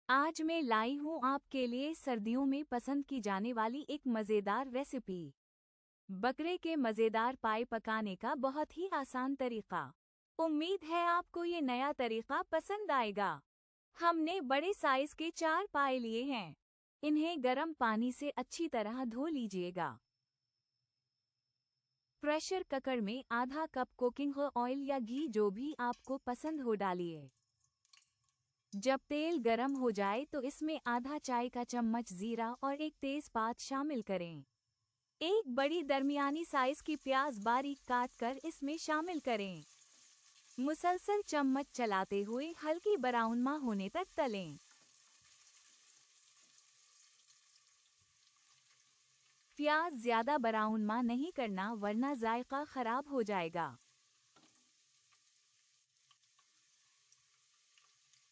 आज मैं लाई हूँ आपके लिए सर्दियों में पसंद की जाने वाली एक मज़ेदार रेसिपी। बकरे के मज़ेदार पाए पकाने का बहुत ही आसान तरीका। उम्मीद है आपको ये नया तरीका पसंद आएगा। हमने बड़े साइज के 4 पाए लिए हैं। इन्हें गर्म पानी से अच्छी तरह धो लीजिएगा। प्रेशर कुकर में आधा कप कुकिंग ऑयल या घी जो भी आपको पसंद हो डालिए। जब तेल गरम हो जाए तो इसमें आधा चाय का चम्मच जीरा और एक तेजपात शामिल करें। एक बड़ी दरमियानी साइज की प्याज बारीक काटकर इसमें शामिल करें। मुसलसल चम्मच चलाते हुए हल्की ब्राउनमा होने तक तलें। प्याज ज्यादा ब्राउनमा नहीं करना वरना जायका खराब हो जाएगा।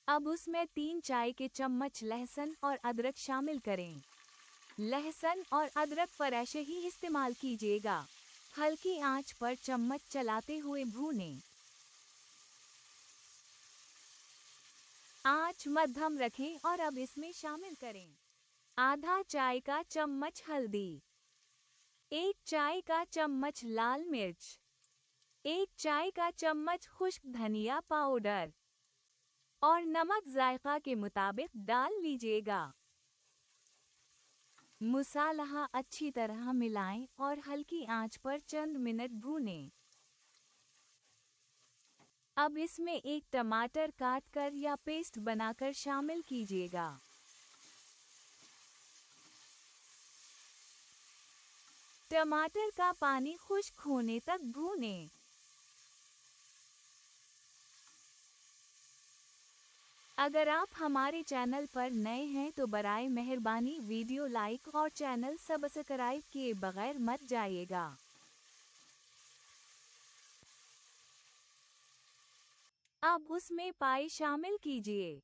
अब उसमें 3 चाय के चम्मच लहसुन और अदरक शामिल करें। लहसुन और अदरक फ्रेश ही इस्तेमाल कीजिएगा। हल्की आंच पर चम्मच चलाते हुए भूनें। आंच मध्यम रखें और अब इसमें शामिल करें आधा चाय का चम्मच हल्दी, 1 चाय का चम्मच लाल मिर्च, 1 चाय का चम्मच खुश्क धनिया पाउडर और नमक जायका के मुताबिक डाल लीजिएगा। मसाला अच्छी तरह मिलाएं और हल्की आंच पर चंद मिनट भूनें। अब इसमें एक टमाटर काटकर या पेस्ट बनाकर शामिल कीजिएगा। टमाटर का पानी खुश्क होने तक भूनें। अगर आप हमारे चैनल पर नए हैं तो बराए मेहरबानी वीडियो लाइक और चैनल सब्सक्राइब किए बगैर मत जाइएगा। अब उसमें पाए शामिल कीजिए।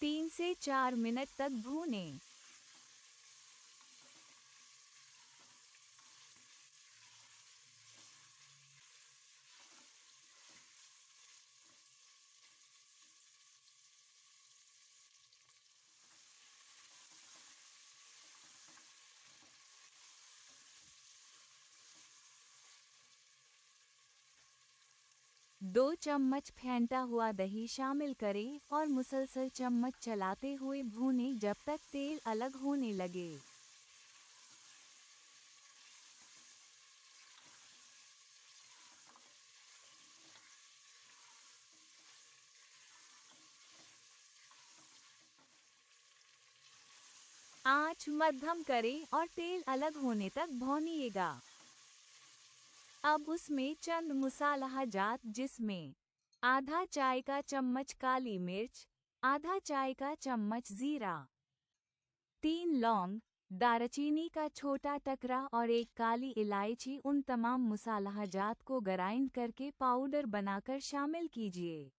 तीन से 4 मिनट तक भूनें। दो चम्मच फेंटा हुआ दही शामिल करें और मुसलसल चम्मच चलाते हुए भूनें जब तक तेल अलग होने लगे। आंच मध्यम करें और तेल अलग होने तक भूनिएगा। अब उसमें चंद मसाला जात जिसमें आधा चाय का चम्मच काली मिर्च, आधा चाय का चम्मच जीरा, 3 लौंग, दालचीनी का छोटा टुकड़ा और एक काली इलायची उन तमाम मसाला जात को ग्राइंड करके पाउडर बनाकर शामिल कीजिए।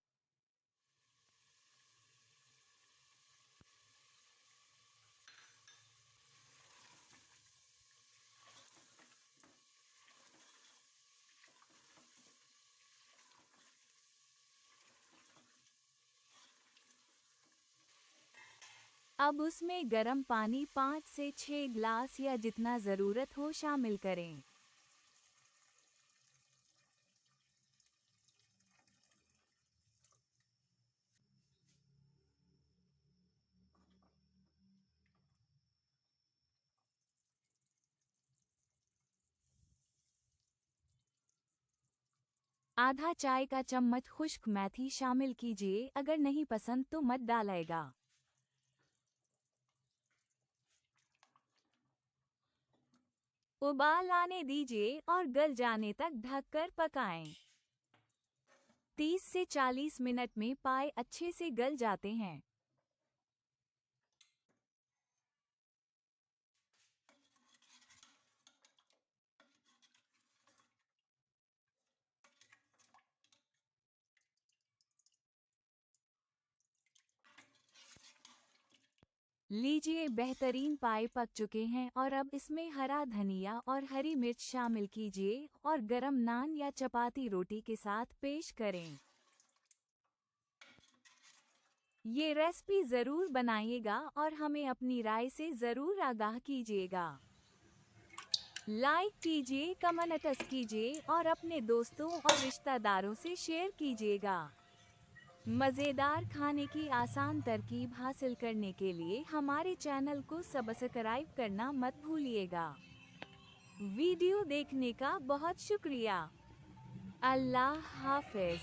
अब उसमें गर्म पानी 5 से 6 गिलास या जितना ज़रूरत हो शामिल करें। आधा चाय का चम्मच खुश्क मेथी शामिल कीजिए, अगर नहीं पसंद तो मत डालिएगा। उबाल आने दीजिए और गल जाने तक ढककर पकाएं। 30 से 40 मिनट में पाए अच्छे से गल जाते हैं। लीजिए, बेहतरीन पाए पक चुके हैं और अब इसमें हरा धनिया और हरी मिर्च शामिल कीजिए और गरम नान या चपाती रोटी के साथ पेश करें। ये रेसिपी ज़रूर बनाइएगा और हमें अपनी राय से ज़रूर आगाह कीजिएगा। लाइक कीजिए, कमेंट्स कीजिए और अपने दोस्तों और रिश्तेदारों से शेयर कीजिएगा। मज़ेदार खाने की आसान तरकीब हासिल करने के लिए हमारे चैनल को सब्सक्राइब करना मत भूलिएगा। वीडियो देखने का बहुत शुक्रिया। अल्लाह हाफ़िज़।